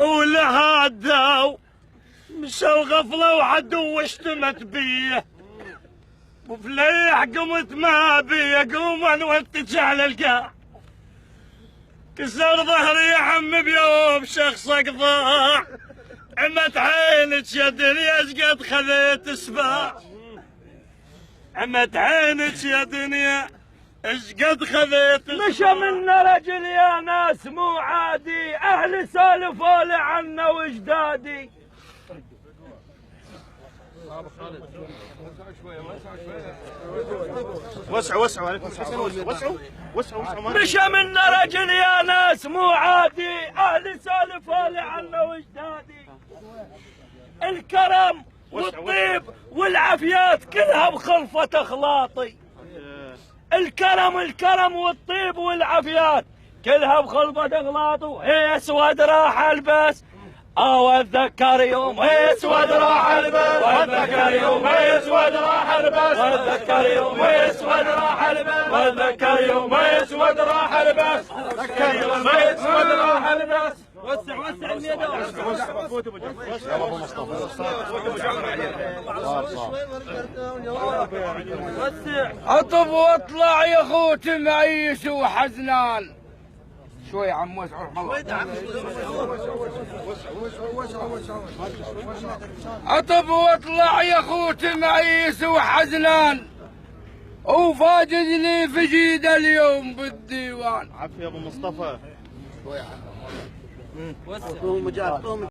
ولهذا مشوا غفلة وعدوا واشتمت بيه وفليح قمت ما بيه قوما واتجه على القاع كسر ظهري يا عم بيوم شخصك ضاع عمت عينك يا دنيا قد خذيت سباع عمت عينك يا دنيا ايش قد خذيت مشى منا رجل يا ناس مو عادي، اهلي سالفوا لي عنه واجدادي. وسعوا عليكم وسعوا مشى منا رجل يا ناس مو عادي، اهلي سالفوا لي عنه واجدادي. الكرم والطيب والعافيات كلها بخلفة اخلاطي. الكرم والطيب والعافيات كلها بخلفة اغلاطه. اسود راح البس واتذكر يوم اسود راح البس واتذكر يوم اسود راح البس واتذكر يوم اسود راح البس واتذكر يوم اسود راح البس واتذكر يوم اسود راح البس. وسع اليد وسع ابو مصطفى وسع. عطب واطلع يا اخوت معيش وحزنان. شوي يا عم وسع رحم الله. عطب واطلع يا اخوت معيش وحزنان وفاجد لي في جيد اليوم بالديوان. عافية ابو مصطفى. وسع